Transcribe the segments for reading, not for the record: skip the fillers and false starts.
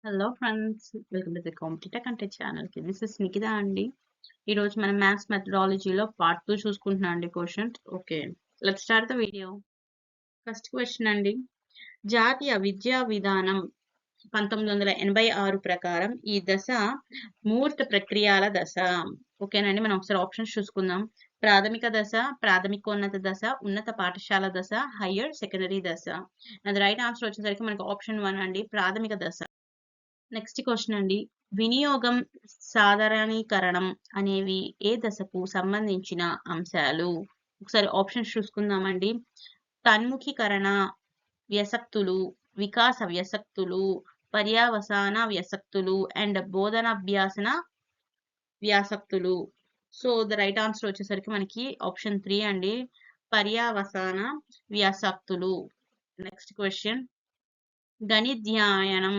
Hello friends, welcome to the competitive content ఛానల్కి. This is Nikhita అండి. ఈరోజు మనం మ్యాథ్స్ మెథడాలజీలో పార్ట్ 2 చూసుకుంటున్నాం అండి questions. Okay, let's start the video. First question అండి, జాతీయ విద్యా విధానం 1986 ప్రకారం ఈ దశ మూర్త ప్రక్రియల దశ. ఓకేనండి, మనం ఒకసారి ఆప్షన్స్ చూసుకుందాం. ప్రాథమిక దశ, ప్రాథమికోన్నత దశ, ఉన్నత పాఠశాల దశ, హయ్యర్ సెకండరీ దశ. అది రైట్ ఆన్సర్ వచ్చేసరికి మనకి ఆప్షన్ 1 అండి, ప్రాథమిక దశ. నెక్స్ట్ క్వశ్చన్ అండి, వినియోగం, సాధారణీకరణం అనేవి ఏ దశకు సంబంధించిన అంశాలు? ఒకసారి ఆప్షన్స్ చూసుకుందామండి. తన్ముఖీకరణ వ్యసక్తులు, వికాస వ్యసక్తులు, పర్యావసాన వ్యసక్తులు అండ్ బోధనాభ్యాసన వ్యాసక్తులు. సో ద రైట్ ఆన్సర్ వచ్చేసరికి మనకి ఆప్షన్ 3 అండి, పర్యావసాన వ్యాసక్తులు. నెక్స్ట్ క్వశ్చన్, గణిధ్యాయనం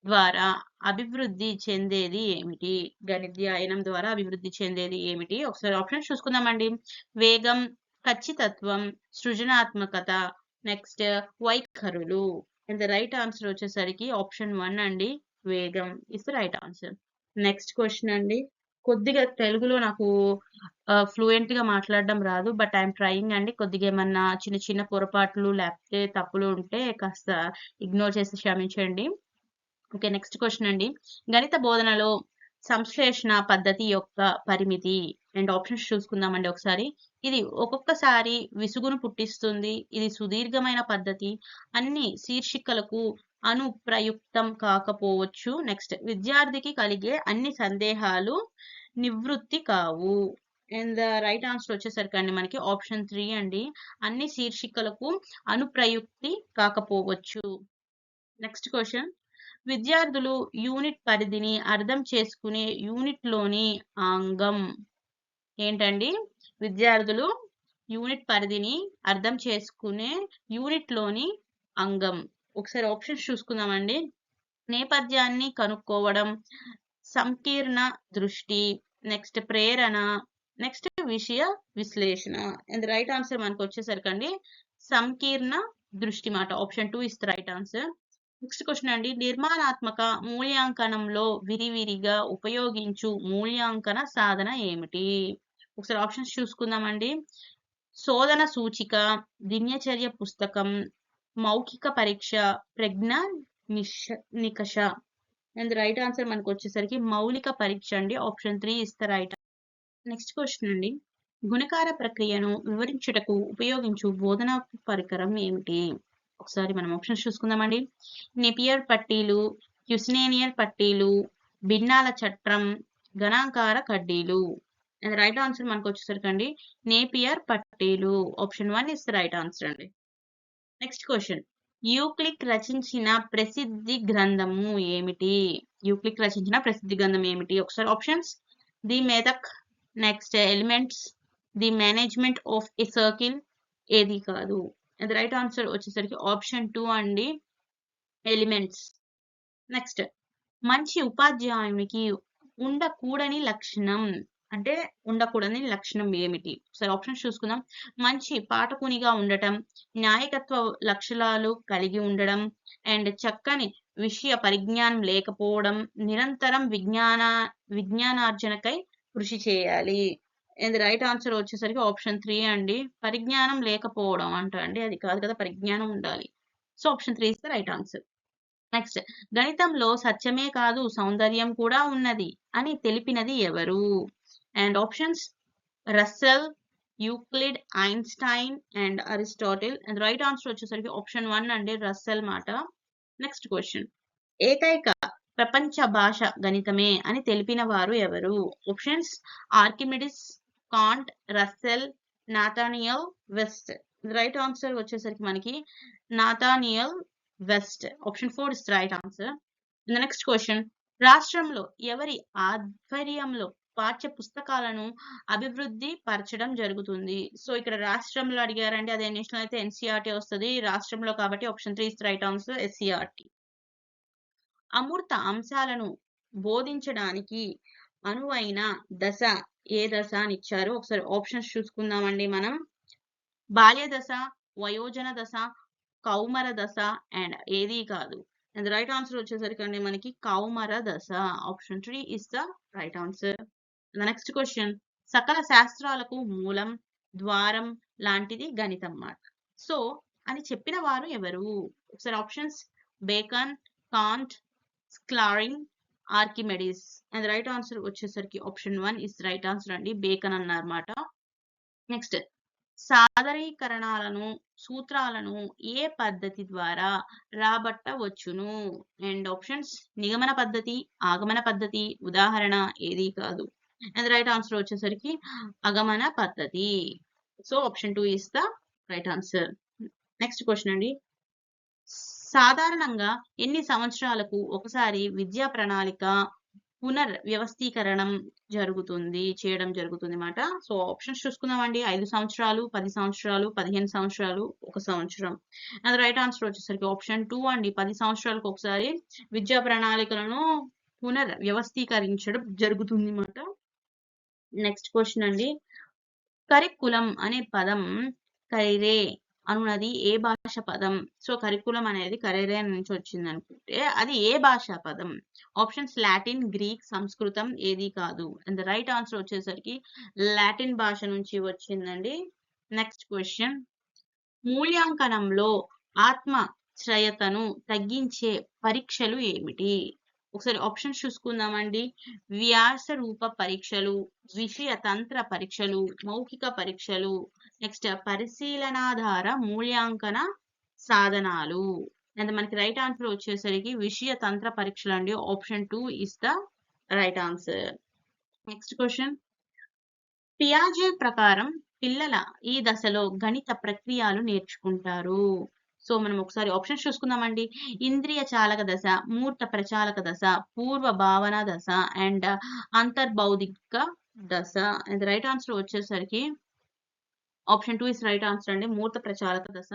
ద్వారా అభివృద్ధి చెందేది ఏమిటి? గణిధ్యాయనం ద్వారా అభివృద్ధి చెందేది ఏమిటి? ఒకసారి ఆప్షన్ చూసుకుందామండి. వేగం, ఖచ్చితత్వం, సృజనాత్మకత, నెక్స్ట్ వైఖరులు. అండ్ ద రైట్ ఆన్సర్ వచ్చేసరికి ఆప్షన్ 1 అండి, వేగం is the right answer. Next question అండి, కొద్దిగా తెలుగులో నాకు ఫ్లూయెంట్ గా మాట్లాడడం రాదు, బట్ ఐఎమ్ ట్రయింగ్ అండి. కొద్దిగా ఏమన్నా చిన్న చిన్న పొరపాట్లు లేకపోతే తప్పులు ఉంటే కాస్త ఇగ్నోర్ చేసి క్షమించండి. ఓకే, నెక్స్ట్ క్వశ్చన్ అండి, గణిత బోధనలో సంశ్లేషణ పద్ధతి యొక్క పరిమితి. అండ్ ఆప్షన్స్ చూసుకుందామండి ఒకసారి. ఇది ఒక్కొక్కసారి విసుగును పుట్టిస్తుంది, ఇది సుదీర్ఘమైన పద్ధతి, అన్ని శీర్షికలకు అనుప్రయుక్తం కాకపోవచ్చు, నెక్స్ట్ విద్యార్థికి కలిగే అన్ని సందేహాలు నివృత్తి కావు. అండ్ ద రైట్ ఆన్సర్ వచ్చేసరికి అండి మనకి ఆప్షన్ 3 అండి, అన్ని శీర్షికలకు అనుప్రయుక్తి కాకపోవచ్చు. నెక్స్ట్ క్వశ్చన్, విద్యార్థులు యూనిట్ పరిధిని అర్థం చేసుకునే యూనిట్లోని అంగం ఏంటండి? విద్యార్థులు యూనిట్ పరిధిని అర్థం చేసుకునే యూనిట్లోని అంగం. ఒకసారి ఆప్షన్స్ చూసుకుందామండి. నేపథ్యాన్ని కనుక్కోవడం, సంకీర్ణ దృష్టి, నెక్స్ట్ ప్రేరణ, నెక్స్ట్ విషయ విశ్లేషణ. అండ్ రైట్ ఆన్సర్ మనకు వచ్చేసరికి అండి సంకీర్ణ దృష్టి మాట. Option 2 is the right answer. Next question అండి, నిర్మాణాత్మక మూల్యాంకనంలో విరివిరిగా ఉపయోగించు మూల్యాంకన సాధన ఏమిటి? ఒకసారి ఆప్షన్స్ చూసుకుందామండి. శోధన సూచిక, దినచర్య పుస్తకం, మౌఖిక పరీక్ష, ప్రజ్ఞ నికష. అండ్ రైట్ ఆన్సర్ మనకు వచ్చేసరికి మౌలిక పరీక్ష అండి. Option 3 is the right. Next question అండి, గుణకార ప్రక్రియను వివరించుటకు ఉపయోగించు బోధనా పరికరం ఏమిటి? ఒకసారి మనం ఆప్షన్స్ చూసుకుందామండి. నెపియర్ పట్టీలు, హ్యూస్నేనియర్ పట్టీలు, భిన్నాల చట్రం, గణాంకార కడ్డీలు. అండ్ రైట్ ఆన్సర్ మనకు వచ్చేసరికి అండి నేపియర్ పట్టీలు. Option 1 is the right answer అండి. నెక్స్ట్ క్వశ్చన్, యూక్లిడ్ రచించిన ప్రసిద్ధి గ్రంథము ఏమిటి? యూక్లిడ్ రచించిన ప్రసిద్ధి గ్రంథం ఏమిటి? ఒకసారి options, the method, next elements, the management of a circle, ఏది కాదు. అండ్ రైట్ ఆన్సర్ వచ్చేసరికి ఆప్షన్ 2 అండి, ఎలిమెంట్స్. నెక్స్ట్, మంచి ఉపాధ్యాయునికి ఉండకూడని లక్షణం అంటే ఉండకూడని లక్షణం ఏమిటి? ఒకసారి ఆప్షన్స్ చూసుకుందాం. మంచి పాఠకునిగా ఉండటం, నాయకత్వ లక్షణాలు కలిగి ఉండడం, అండ్ చక్కని విషయ పరిజ్ఞానం లేకపోవడం, నిరంతరం విజ్ఞానార్జనకై కృషి చేయాలి. అండ్ రైట్ ఆన్సర్ వచ్చేసరికి ఆప్షన్ 3 అండి, పరిజ్ఞానం లేకపోవడం అంట అండి, అది కాదు కదా, పరిజ్ఞానం ఉండాలి. So option 3 is the right answer. Next, గణితంలో సత్యమే కాదు సౌందర్యం కూడా ఉన్నది అని తెలిపినది ఎవరు? And options, Russell, Euclid, Einstein and Aristotle. And right answer వచ్చేసరికి ఆప్షన్ 1 అండి, రస్సెల్ మాట. నెక్స్ట్ క్వశ్చన్, ఏకైక ప్రపంచ భాష గణితమే అని తెలిపిన వారు ఎవరు? Options, Archimedes, Kant, Russell, Nathaniel West. Right answer వచ్చేసరికి మనకి Nathaniel West. Option 4 is right answer. Next question, రాష్ట్రంలో ఎవరి ఆధ్వర్యంలో పాఠ్య పుస్తకాలను అభివృద్ధి పరచడం జరుగుతుంది? సో ఇక్కడ రాష్ట్రంలో అడిగారండి, అదే నేషనల్ అయితే ఎన్సీఆర్టీ వస్తుంది, రాష్ట్రంలో కాబట్టి option 3 is right answer, SCERT. అమూర్త అంశాలను బోధించడానికి అనువైన దశ ఏ దశ అని ఇచ్చారు? ఒకసారి ఆప్షన్స్ చూసుకుందామండి మనం. బాల్య దశ, వయోజన దశ, కౌమర దశ అండ్ ఏది కాదు. అండ్ రైట్ ఆన్సర్ వచ్చేసరికి అండి మనకి కౌమర దశ. Option 3 is the right answer. Next question, సకల శాస్త్రాలకు మూలం, ద్వారం లాంటిది గణితం మాట. సో అని చెప్పిన వారు ఎవరు? ఒకసారి ఆప్షన్స్: బేకన్, కాంట్, స్క్లారింగ్, ఆర్కిమెడిస్. అండ్ రైట్ ఆన్సర్ వచ్చేసరికి ఆప్షన్ 1 ఇస్ రైట్ ఆన్సర్ అండి, బేకన్ అన్నమాట. నెక్స్ట్, సాదరీకరణాలను, సూత్రాలను ఏ పద్ధతి ద్వారా రాబట్టవచ్చును? అండ్ ఆప్షన్స్: నిగమన పద్ధతి, ఆగమన పద్ధతి, ఉదాహరణ ఏది కాదు. అండ్ రైట్ ఆన్సర్ వచ్చేసరికి అగమన పద్ధతి. So option 2 is the right answer. Next question అండి, సాధారణంగా ఎన్ని సంవత్సరాలకు ఒకసారి విద్యా ప్రణాళిక పునర్వ్యవస్థీకరణం చేయడం జరుగుతుంది మాట. సో ఆప్షన్స్ చూసుకుందామండి: 5 సంవత్సరాలు, 10 సంవత్సరాలు, 15 సంవత్సరాలు, 1 సంవత్సరం. అండ్ రైట్ ఆన్సర్ వచ్చేసరికి ఆప్షన్ 2 అండి, 10 సంవత్సరాలకు ఒకసారి విద్యా ప్రణాళికలను పునర్వ్యవస్థీకరించడం జరుగుతుంది మాట. నెక్స్ట్ క్వశ్చన్ అండి, కరికులం అనే పదం కైరే అనున్నది ఏ భాష పదం? సో కరికులం అనేది కరైరే నుంచి వచ్చింది అనుకుంటే అది ఏ భాషా పదం? ఆప్షన్స్: లాటిన్, గ్రీక్, సంస్కృతం ఏది కాదు. అండ్ రైట్ ఆన్సర్ వచ్చేసరికి లాటిన్ భాష నుంచి వచ్చిందండి. నెక్స్ట్ క్వశ్చన్, మూల్యాంకనంలో ఆత్మశ్రయతను తగ్గించే పరీక్షలు ఏమిటి? ఒకసారి ఆప్షన్స్ చూసుకుందామండి: వ్యాస రూప పరీక్షలు, విషయ తంత్ర పరీక్షలు, మౌఖిక పరీక్షలు, నెక్స్ట్ పరిశీలనాధార మూల్యాంకన సాధనాలు. అండ్ మనకి రైట్ ఆన్సర్ వచ్చేసరికి విషయ తంత్ర పరీక్షలు అండి. Option 2 is the right answer. Next question, పియాజే ప్రకారం పిల్లల ఈ దశలో గణిత ప్రక్రియలు నేర్చుకుంటారు. సో మనం ఒకసారి ఆప్షన్స్ చూసుకుందామండి: ఇంద్రియ చాలక దశ, మూర్త ప్రచాలక దశ, పూర్వ భావన దశ, అండ్ అంతర్బౌద్ధిక దశ. అండ్ రైట్ ఆన్సర్ వచ్చేసరికి ఆప్షన్ 2 ఇస్ రైట్ ఆన్సర్ అండి, మూర్త ప్రచాలక దశ.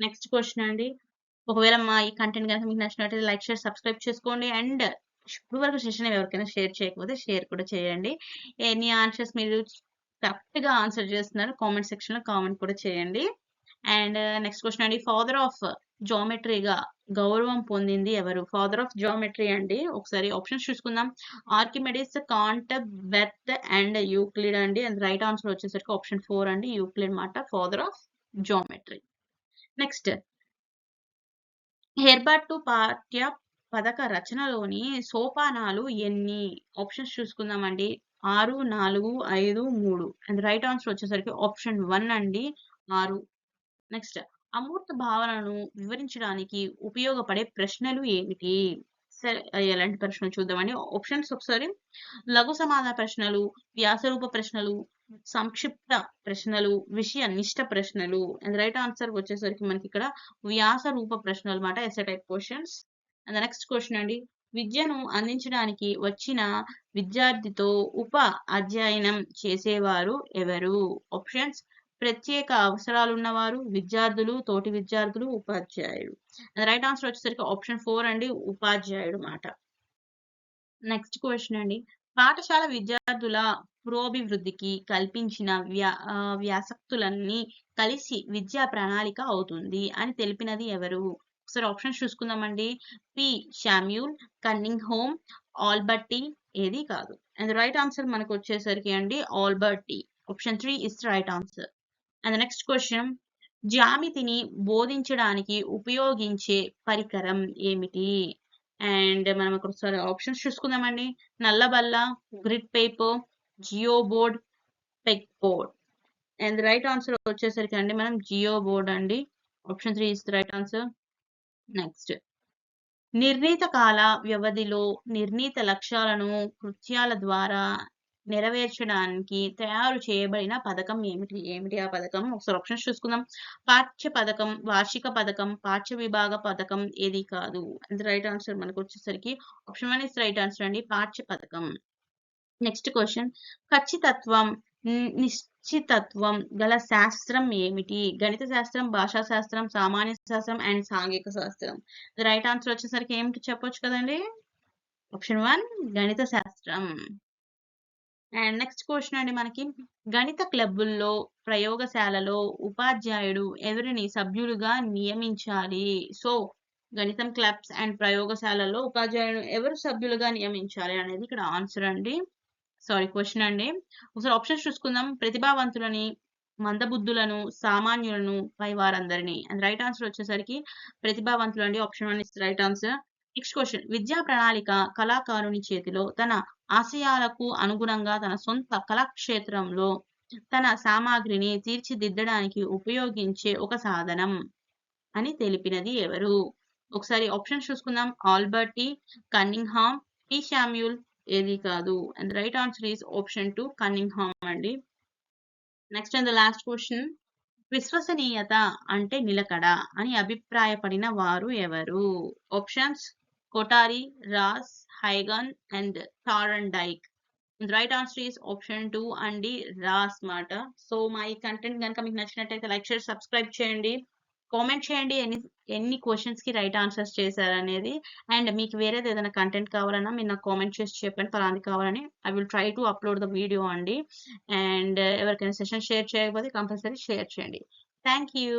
నెక్స్ట్ క్వశ్చన్ అండి, ఒకవేళ మా ఈ కంటెంట్ కనుక మీకు నచ్చినట్లయితే లైక్, షేర్, సబ్స్క్రైబ్ చేసుకోండి. అండ్ ఇప్పుడు వరకు సెషన్ ఎవరికైనా షేర్ చేయకపోతే షేర్ కూడా చేయండి. ఎన్ని ఆన్సర్స్ మీరు కరెక్ట్ గా ఆన్సర్ చేస్తున్నారు కామెంట్ సెక్షన్ లో కామెంట్ కూడా చేయండి. అండ్ నెక్స్ట్ క్వశ్చన్ అండి, ఫాదర్ ఆఫ్ జామెట్రీగా గౌరవం పొందింది ఎవరు? ఫాదర్ ఆఫ్ జామెట్రీ అండి. ఒకసారి ఆప్షన్స్ చూసుకుందాం: Archimedes, can't, berth and Euclid అండి. అండ్ రైట్ ఆన్సర్ వచ్చేసరికి ఆప్షన్ 4 అండి, యూక్లిడ్ మాట father of geometry. Next, Herbert పాఠ్య పథక రచనలోని సోపానాలు ఎన్ని? ఆప్షన్స్ చూసుకుందామండి: 6, 4, 5, 3. అండ్ రైట్ ఆన్సర్ వచ్చేసరికి ఆప్షన్ 1 అండి, 6. నెక్స్ట్, అమూర్త భావనను వివరించడానికి ఉపయోగపడే ప్రశ్నలు ఏమిటి? సరే ఎలాంటి ప్రశ్నలు చూద్దామండి. ఆప్షన్స్ ఒకసారి: లఘు సమాధాన ప్రశ్నలు, వ్యాసరూప ప్రశ్నలు, సంక్షిప్త ప్రశ్నలు, విషయ నిష్ట ప్రశ్నలు. అండ్ రైట్ ఆన్సర్ వచ్చేసరికి మనకి ఇక్కడ వ్యాస రూప ప్రశ్నలు అన్నమాట, SA type questions. And next question అండి, విద్యను అందించడానికి వచ్చిన విద్యార్థితో ఉప అధ్యయనం చేసేవారు ఎవరు? ఆప్షన్స్: ప్రత్యేక అవసరాలు ఉన్నవారు, విద్యార్థులు, తోటి విద్యార్థులు, ఉపాధ్యాయుడు. రైట్ ఆన్సర్ వచ్చేసరికి ఆప్షన్ 4 అండి, ఉపాధ్యాయుడు మాట. నెక్స్ట్ క్వశ్చన్ అండి, పాఠశాల విద్యార్థుల పురోభివృద్ధికి కల్పించిన వ్యాసక్తులన్నీ కలిసి విద్యా ప్రణాళిక అవుతుంది అని తెలిపినది ఎవరు? ఒకసారి ఆప్షన్స్ చూసుకుందామండి: P Samuel, Cunningham, Alberty ఏది కాదు. అండ్ రైట్ ఆన్సర్ మనకు వచ్చేసరికి అండి Alberty. Option 3 is right answer. And next question, జ్యామితిని బోధించడానికి ఉపయోగించే పరికరం ఏమిటి? అండ్ మనం ఒకసారి ఆప్షన్స్ చూసుకుందామండి: నల్లబల్ల, grid paper, geo board, peg board. And right answer వచ్చేసరికి అండి మనం జియో బోర్డ్ అండి. Option 3 is right answer. Next, నిర్ణీత కాల వ్యవధిలో నిర్ణీత లక్ష్యాలను కృత్యాల ద్వారా నెరవేర్చడానికి తయారు చేయబడిన పథకం ఏమిటి ఆ పథకం? ఒకసారి ఆప్షన్స్ చూసుకుందాం: పాఠ్య పథకం, వార్షిక పథకం, పాఠ్య విభాగ పథకం ఏది కాదు. అండ్ రైట్ ఆన్సర్ మనకు వచ్చేసరికి ఆప్షన్ 1 ఇస్ రైట్ ఆన్సర్ అండి, పాఠ్య పథకం. నెక్స్ట్ క్వశ్చన్, ఖచ్చితత్వం, నిశ్చితత్వం గల శాస్త్రం ఏమిటి? గణిత శాస్త్రం, భాషా శాస్త్రం, సామాన్య శాస్త్రం అండ్ సాంఘిక శాస్త్రం. రైట్ ఆన్సర్ వచ్చేసరికి ఏమిటి చెప్పొచ్చు కదండి? ఆప్షన్ 1 గణిత శాస్త్రం. అండ్ నెక్స్ట్ క్వశ్చన్ అండి, మనకి గణిత క్లబ్బుల్లో ప్రయోగశాలలో ఉపాధ్యాయుడు ఎవరిని సభ్యులుగా నియమించాలి? సో గణితం క్లబ్స్ అండ్ ప్రయోగశాలల్లో ఉపాధ్యాయులను ఎవరు సభ్యులుగా నియమించాలి అనేది ఇక్కడ ఆన్సర్ అండి. క్వశ్చన్ అండి. ఒకసారి ఆప్షన్స్ చూసుకుందాం. ప్రతిభావంతులని, మందబుద్ధులను, సామాన్యులను, పై వారందరినీ. అండ్ రైట్ ఆన్సర్ వచ్చేసరికి ప్రతిభావంతులు అండి. Option 1 is right answer. Next question. విద్యా ప్రణాళిక కళాకారుని చేతిలో తన ఆశయాలకు అనుగుణంగా తన సొంత కళాక్షేత్రంలో తన సామాగ్రిని తీర్చిదిద్దడానికి ఉపయోగించే ఒక సాధనం అని తెలిపినది ఎవరు? ఒకసారి ఆప్షన్స్ చూసుకుందాం. Albert T, Cunningham, T Samuel, ఏది కాదు. And right answer is option 2 Cunningham అండి. Next and the last question. విశ్వసనీయత అంటే నిలకడ అని అభిప్రాయపడిన వారు ఎవరు? ఆప్షన్స్ కొటారి, రాస్, హైగన్ and Thorndike. Right answer is option 2 అండి, రాస్ మాట. సో మా ఈ కంటెంట్ కనుక మీకు నచ్చినట్టయితే లైక్ షేర్ సబ్స్క్రైబ్ చేయండి. కామెంట్ చేయండి ఎన్ని క్వశ్చన్స్ కి రైట్ ఆన్సర్స్ చేశారనేది. అండ్ మీకు వేరేది ఏదైనా కంటెంట్ కావాలన్నా మీరు నాకు కామెంట్ చేసి చెప్పండి ఫలాంది కావాలని. I will try to upload the video అండి. అండ్ ఎవరికైనా సెషన్ షేర్ చేయకపోతే కంపల్సరీ షేర్ చేయండి. Thank you.